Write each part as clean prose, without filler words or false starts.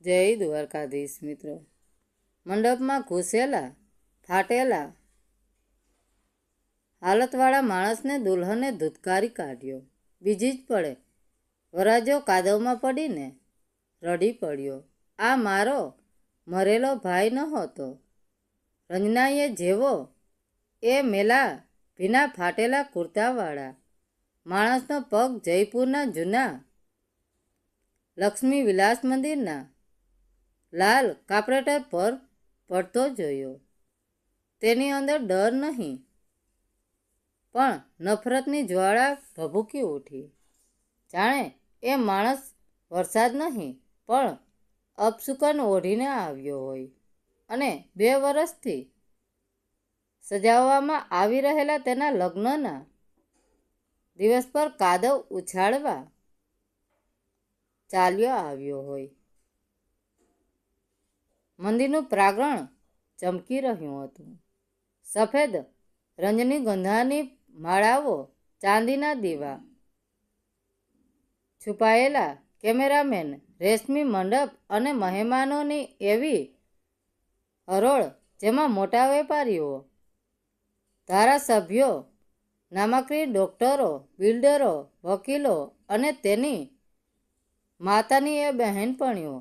જય દ્વારકાધીશ મિત્રો. મંડપમાં ઘૂસેલા ફાટેલા હાલતવાળા માણસને દુલ્હને ધૂતકારી કાઢ્યો. બીજી જ પડે વરાજો કાદવમાં પડીને રડી પડ્યો. આ મારો મરેલો ભાઈ નહોતો. રંજનાએ જેવો એ મેલા ભીના ફાટેલા કુર્તાવાળા માણસનો પગ જયપુરના જૂના લક્ષ્મી વિલાસ મંદિરના લાલ કાર્પેટર પર પડતો જોયો. તેની અંદર ડર નહીં પણ નફરતની જ્વાળા ભભૂકી ઉઠી. જાણે એ માણસ વરસાદ નહીં પણ અપશુકન ઓઢીને આવ્યો હોય અને 2 વર્ષથી સજાવવામાં આવી રહેલા તેના લગ્નના દિવસ પર કાદવ ઉછાળવા ચાલ્યો આવ્યો હોય. મંદિરનું પ્રાંગણ ચમકી રહ્યું હતું. સફેદ રંજનીગંધાની માળાઓ, ચાંદીના દીવા, છુપાયેલા કેમેરામેન, રેશમી મંડપ અને મહેમાનોની એવી હરોળ જેમાં મોટા વેપારીઓ, ધારાસભ્યો, નામાંકિત ડોક્ટરો, બિલ્ડરો, વકીલો અને તેની માતાની એ બહેનપણીઓ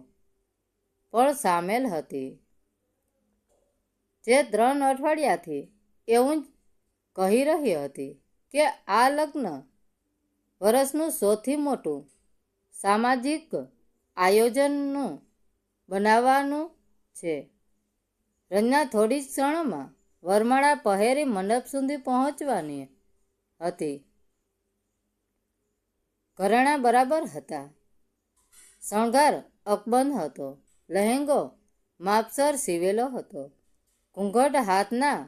પણ સામેલ હતી, જે 3 અઠવાડિયાથી એવું જ કહી રહી હતી કે આ લગ્ન વર્ષનું સૌથી મોટું સામાજિક આયોજનનું બનાવવાનું છે. રંજના થોડી જ ક્ષણોમાં વરમાળા પહેરી મંડપ સુધી પહોંચવાની હતી. ઘરેણાં બરાબર હતા, શણગાર અકબંધ હતો, લહેંગો માપસર સીવેલો હતો, ઘૂંઘટ હાથના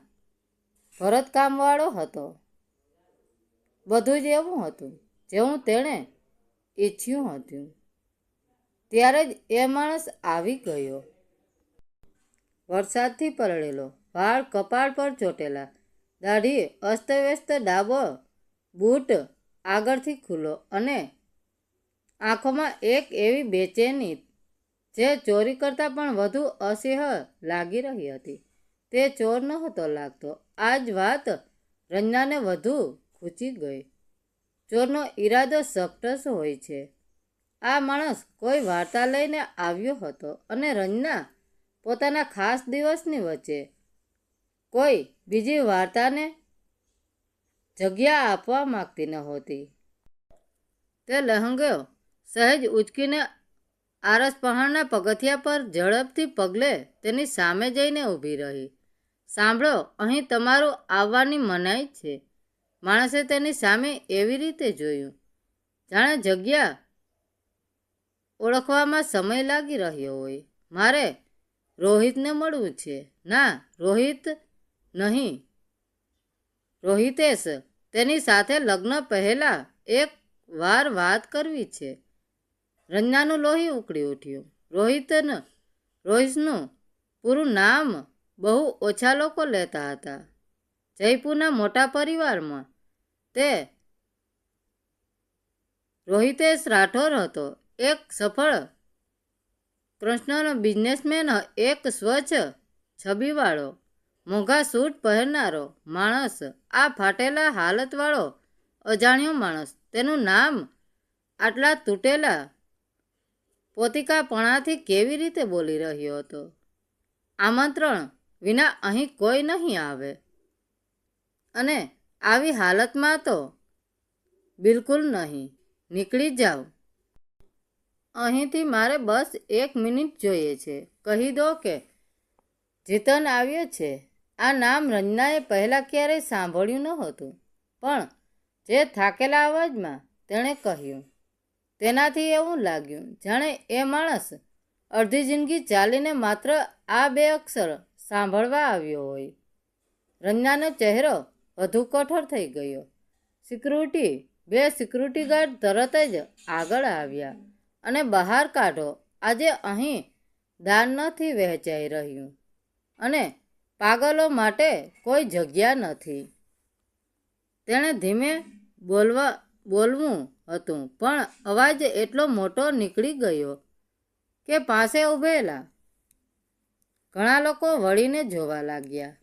ભરતકામવાળો હતો. બધું જ એવું હતું જેવું તેણે ઈચ્છ્યું હતું. ત્યારે જ એ માણસ આવી ગયો. વરસાદથી પલળેલો, વાળ કપાળ પર ચોટેલા, દાઢી અસ્તવ્યસ્ત, ડાબો બૂટ આગળથી ખુલ્લો અને આંખોમાં એક એવી બેચેની જે ચોરી કરતાં પણ વધુ અસહ્ય લાગી રહી હતી. તે ચોર નહોતો લાગતો. આ જ વાત રંજનાને વધુ ખૂંચી ગઈ. ચોરનો ઈરાદો સ્પષ્ટ હોય છે. આ માણસ કોઈ વાર્તા લઈને આવ્યો હતો અને રંજના પોતાના ખાસ દિવસની વચ્ચે કોઈ બીજી વાર્તાને જગ્યા આપવા માંગતી નહોતી. તે લહેંગો સહેજ ઉચકીને આરસ પહાડના પગથિયા પર ઝડપથી પગલે તેની સામે જઈને ઊભી રહી. સાંભળો, અહીં તમારું આવવાની મનાઈ છે. માણસે તેની સામે એવી રીતે જોયું જાણે જગ્યા ઓળખવામાં સમય લાગી રહ્યો હોય. મારે રોહિતને મળવું છે. ના, રોહિત નહીં, રોહિતેશ. તેની સાથે લગ્ન પહેલા એક વાર વાત કરવી છે. રંજનાનું લોહી ઉકળી ઉઠ્યું. રોહિતનું પૂરું નામ બહુ ઓછા લોકો લેતા હતા. જયપુરના મોટા પરિવારમાં તે રોહિતેશ રાઠોર હતો. એક સફળ કૃષ્ણનો બિઝનેસમેન, એક સ્વચ્છ છબીવાળો, મોંઘા સૂટ પહેરનારો માણસ. આ ફાટેલા હાલતવાળો અજાણ્યો માણસ તેનું નામ આટલા તૂટેલા પોતિકાપણાથી કેવી રીતે બોલી રહ્યો હતો? આમંત્રણ વિના અહીં કોઈ નહીં આવે અને આવી હાલતમાં તો બિલકુલ નહીં. નીકળી જાઓ અહીંથી. મારે બસ 1 મિનિટ જોઈએ છે. કહી દો કે જીતન આવ્યો છે. આ નામ રંજનાએ પહેલાં ક્યારેય સાંભળ્યું નહોતું, પણ જે થાકેલા અવાજમાં તેણે કહ્યું તેનાથી એવું લાગ્યું જાણે એ માણસ અડધી જિંદગી ચાલીને માત્ર આ 2 અક્ષર સાંભળવા આવ્યો હોય. રંજનાનો ચહેરો વધુ કઠોર થઈ ગયો. 2 સિક્યુરિટી ગાર્ડ તરત જ આગળ આવ્યા અને બહાર કાઢો. આજે અહીં દાન નથી વહેંચાઈ રહ્યું અને પાગલો માટે કોઈ જગ્યા નથી. તેણે ધીમે બોલવું હતું પણ અવાજ એટલો મોટો નીકળી ગયો કે પાસે ઊભેલા ઘણા લોકો વળીને જોવા લાગ્યા.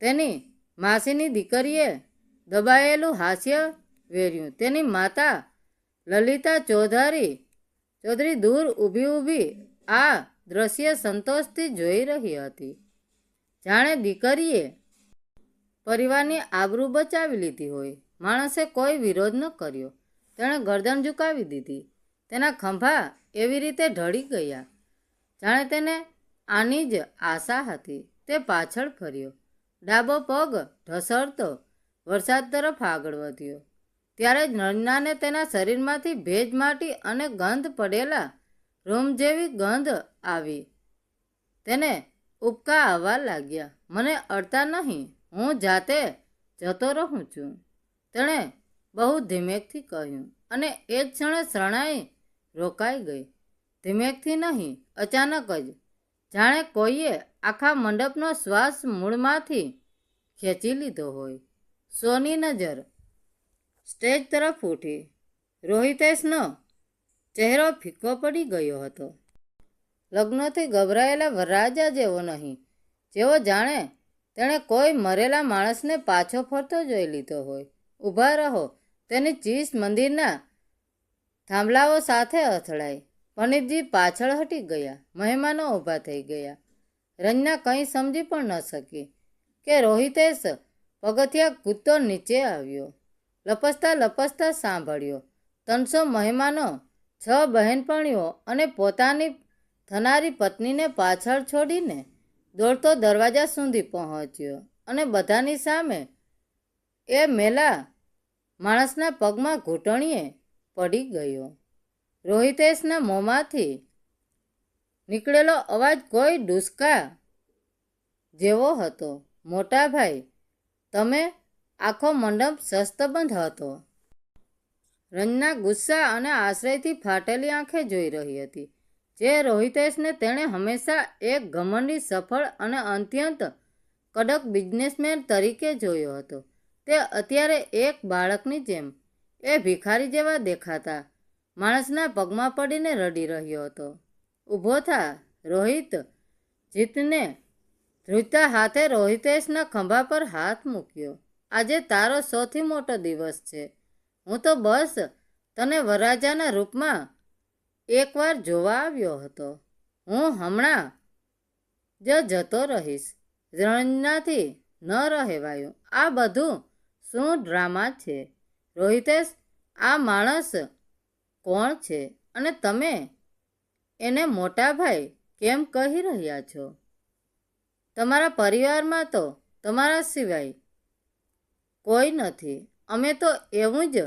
તેની માસીની દીકરીએ દબાયેલું હાસ્ય વેર્યું. તેની માતા લલિતા ચૌધરી દૂર ઊભી આ દ્રશ્ય સંતોષથી જોઈ રહી હતી. જાણે દીકરીએ પરિવારની આબરૂ બચાવી લીધી હોય. માણસે કોઈ વિરોધ ન કર્યો. તેણે ગરદન ઝુકાવી દીધી. તેના ખંભા એવી રીતે ઢળી ગયા જાણે તેને આની જ આશા હતી. તે પાછળ ફર્યો. ડાબો પગ ઢસડતો વરસાદ તરફ આગળ વધ્યો. ત્યારે જ રંજનાને તેના શરીરમાંથી ભેજ માટી અને ગંધ પડેલા રૂમ જેવી ગંધ આવી. તેને ઉબકા આવવા લાગ્યા. મને અડતા નહીં, હું જાતે જતો રહું છું, તેણે બહુ ધીમેકથી કહ્યું. અને એ જ ક્ષણે શરણાઈ રોકાઈ ગઈ. ધીમેકથી નહીં, અચાનક જ, જાણે કોઈએ આખા મંડપનો શ્વાસ મૂળમાંથી ખેંચી લીધો હોય. સોની નજર સ્ટેજ તરફ ઉઠી. રોહિતેશનો ચહેરો ફીકો પડી ગયો હતો. લગ્નોથી ગભરાયેલા વરરાજા જેવો નહીં, જેવો જાણે તેણે કોઈ મરેલા માણસને પાછો ફરતો જોઈ લીધો હોય. ઊભા રહો, તેની ચીસ મંદિરના થાંભલાઓ સાથે અથડાઈ. પંડિતજી પાછળ હટી ગયા. મહેમાનો ઊભા થઈ ગયા. રંજના કંઈ સમજી પણ ન શકી કે રોહિતેશ પગથિયા કૂદતો નીચે આવ્યો. લપસતા સાંભળ્યો. 300 મહેમાનો, 6 બહેનપણીઓ અને પોતાની થનારી પત્નીને પાછળ છોડીને દોડતો દરવાજા સુધી પહોંચ્યો અને બધાની સામે એ મેલા માણસના પગમાં ઘૂંટણીએ પડી ગયો. રોહિતેશના મોંમાંથી નીકળેલો અવાજ કોઈ ડૂસકા જેવો હતો. મોટા ભાઈ, તમે? આખો મંડપ શસ્તબંધ હતો. રંજના ગુસ્સા અને આશ્ચર્યથી ફાટેલી આંખે જોઈ રહી હતી. જે રોહિતેશને તેણે હંમેશા એક ઘમંડી, સફળ અને અત્યંત કડક બિઝનેસમેન તરીકે જોયો હતો, તે અત્યારે એક બાળકની જેમ એ ભિખારી જેવા દેખાતા માણસના પગમાં પડીને રડી રહ્યો હતો. ઊભો થા રોહિત. જીતને ધ્રુજતા હાથે રોહિતેશના ખંભા પર હાથ મૂક્યો. આજે તારો સૌથી મોટો દિવસ છે. હું તો બસ તને વરરાજાના રૂપમાં એકવાર જોવા આવ્યો હતો. હું હમણાં જ જતો રહીશ. રંજનાથી ન રહેવાયું. આ બધું શું ડ્રામા છે? રોહિતેશ, આ માણસ કોણ છે અને તમે એને મોટા ભાઈ કેમ કહી રહ્યા છો? તમારા પરિવારમાં તો તમારા સિવાય કોઈ નથી. અમે તો એવું જ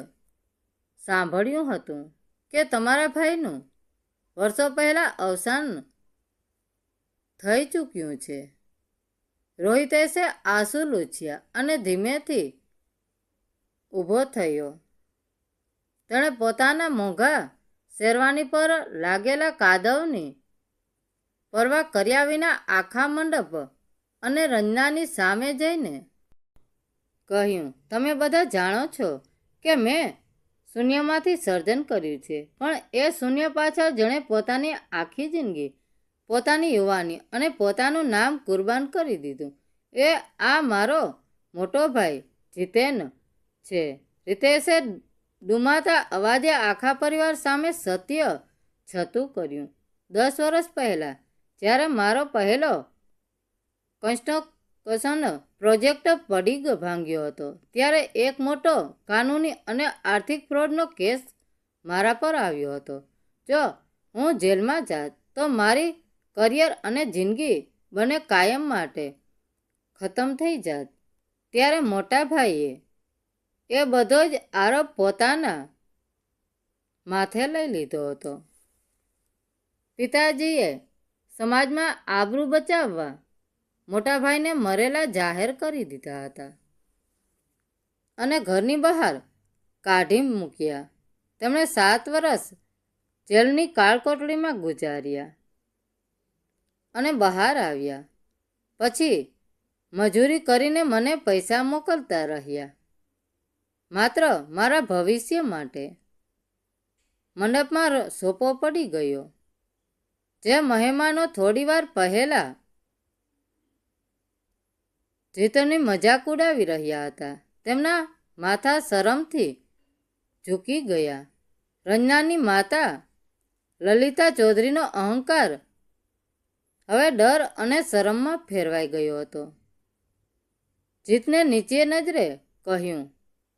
સાંભળ્યું હતું કે તમારા ભાઈનું વર્ષો પહેલાં અવસાન થઈ ચૂક્યું છે. રોહિતેશે આંસુ લૂછ્યા અને ધીમેથી ઊભો થયો. તેણે પોતાના મોંઘા શેરવાની પર લાગેલા કાદવની પરવા કર્યા વિના આખા મંડપ અને રંજનાની સામે જઈને કહ્યું, તમે બધા જાણો છો કે મેં શૂન્યમાંથી સર્જન કર્યું છે, પણ એ શૂન્ય પાછળ જેણે પોતાની આખી જિંદગી, પોતાની યુવાની અને પોતાનું નામ કુરબાન કરી દીધું, એ આ મારો મોટો ભાઈ જીતેન છે. રીતેશે ડૂમાતા અવાજે આખા પરિવાર સામે સત્ય છતું કર્યું. 10 વર્ષ પહેલાં જ્યારે મારો પહેલો કન્સ્ટ્રક્શન પ્રોજેક્ટ પડી ભાંગ્યો હતો, ત્યારે એક મોટો કાનૂની અને આર્થિક ફ્રોડનો કેસ મારા પર આવ્યો હતો. જો હું જેલમાં જાત તો મારી કરિયર અને જિંદગી બંને કાયમ માટે ખતમ થઈ જાત. ત્યારે મોટા ભાઈએ એ બધો જ આરોપ પોતાના માથે લઈ લીધો હતો. પિતાજીએ સમાજમાં આબરૂ બચાવવા મોટા ભાઈને મરેલા જાહેર કરી દીધા હતા અને ઘરની બહાર કાઢી મૂક્યા. તેમણે 7 વર્ષ જેલની કાળકોટડીમાં ગુજાર્યા અને બહાર આવ્યા. પછી મજૂરી કરીને મને પૈસા મોકલતા રહ્યા, માત્ર મારા ભવિષ્ય માટે. મંડપમાં સોપો પડી ગયો. જે મહેમાનો થોડીવાર પહેલા જીતનની મજાક ઉડાવી રહ્યા હતા તેમના માથા શરમથી ઝૂકી ગયા. રંજનાની માતા લલિતા ચૌધરીનો અહંકાર હવે ડર અને શરમમાં ફેરવાઈ ગયો હતો. જીતને નીચે નજરે કહ્યું,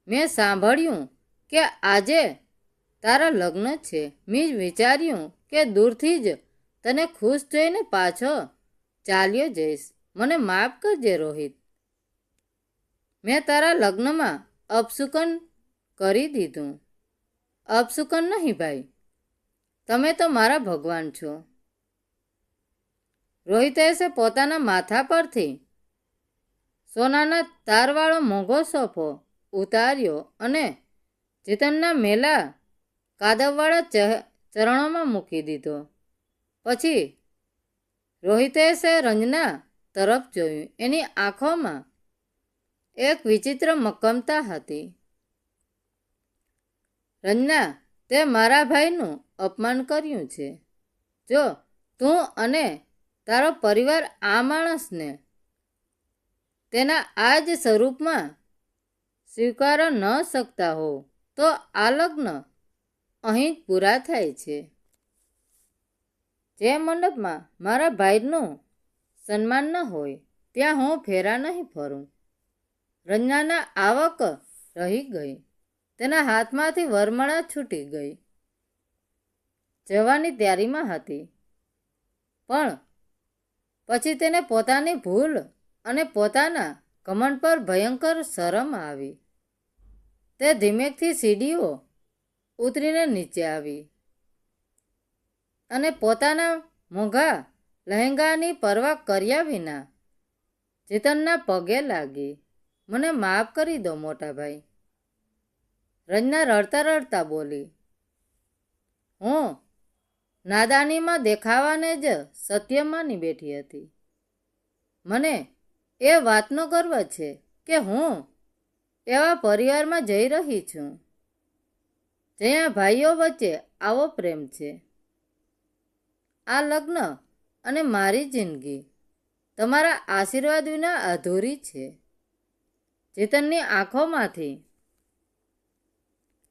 મેં સાંભળ્યું કે આજે તારા લગ્ન છે. મેં વિચાર્યું કે દૂરથી જ તને ખુશ જોઈને પાછો ચાલ્યો જઈશ. મને માફ કરજે રોહિત. મેં તારા લગ્નમાં અપશુકન કરી દીધું. અપશુકન નહીં ભાઈ, તમે તો મારા ભગવાન છો. રોહિતેશે પોતાના માથા પરથી સોનાના તારવાળો મોંઘો સોફો ઉતાર્યો અને જીતનના મેલા કાદવવાળા ચરણોમાં મૂકી દીધો. પછી રોહિતેશે રંજના તરફ જોયું. એની આંખોમાં એક વિચિત્ર મક્કમતા હતી. રંજના, તે મારા ભાઈનું અપમાન કર્યું છે. જો તું અને તારો પરિવાર આ માણસને તેના આ જ સ્વરૂપમાં સ્વીકારી ન શકતા હો તો આ લગ્ન અહીં જ પૂરા થાય છે. જે મંડપમાં મારા ભાઈનું સન્માન ન હોય ત્યાં હું ફેરા નહીં ફરું. રંજનાના આવક રહી ગઈ. તેના હાથમાંથી વરમાળા છૂટી ગઈ. જવાની તૈયારીમાં હતી, પણ પછી તેને પોતાની ભૂલ અને પોતાના ઘમંડ પર ભયંકર શરમ આવી. તે ધીમેકથી સીડીઓ ઉતરીને નીચે આવી અને પોતાના મોંઘા લહેંગાની પરવા કર્યા વિના જીતનના પગે લાગી. મને માફ કરી દો મોટા ભાઈ. રંજના રડતા રડતા બોલી. હું નાદાનીમાં દેખાવાને જ સત્ય માની બેઠી હતી. મને એ વાતનો ગર્વ છે કે હું એવા પરિવારમાં જઈ રહી છું જ્યાં ભાઈઓ વચ્ચે આવો પ્રેમ છે. આ લગ્ન અને મારી જિંદગી તમારા આશીર્વાદ વિના અધૂરી છે. જીતનની આંખોમાંથી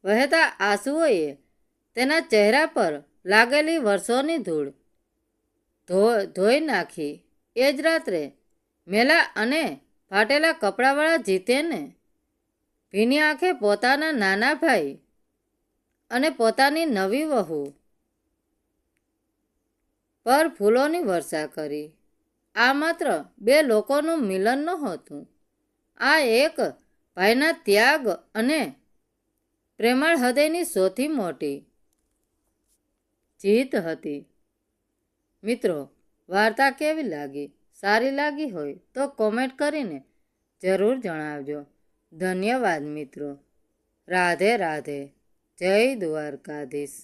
વહેતા આંસુઓએ તેના ચહેરા પર લાગેલી વર્ષોની ધૂળ ધોઈ નાખી. એ જ રાત્રે મેલા અને ફાટેલા કપડાવાળા જીતેને ભીની આંખે પોતાના નાના ભાઈ અને પોતાની નવી વહુ પર ફૂલોની વર્ષા કરી. આ માત્ર બે લોકોનું મિલન નહોતું, આ એક ભાઈના ત્યાગ અને પ્રેમાળ હૃદયની સૌથી મોટી જીત હતી. મિત્રો, વાર્તા કેવી લાગી? સારી લાગી હોય તો કોમેન્ટ કરીને જરૂર જણાવજો. ધન્યવાદ મિત્રો. રાધે રાધે. જય દ્વારકાધીશ.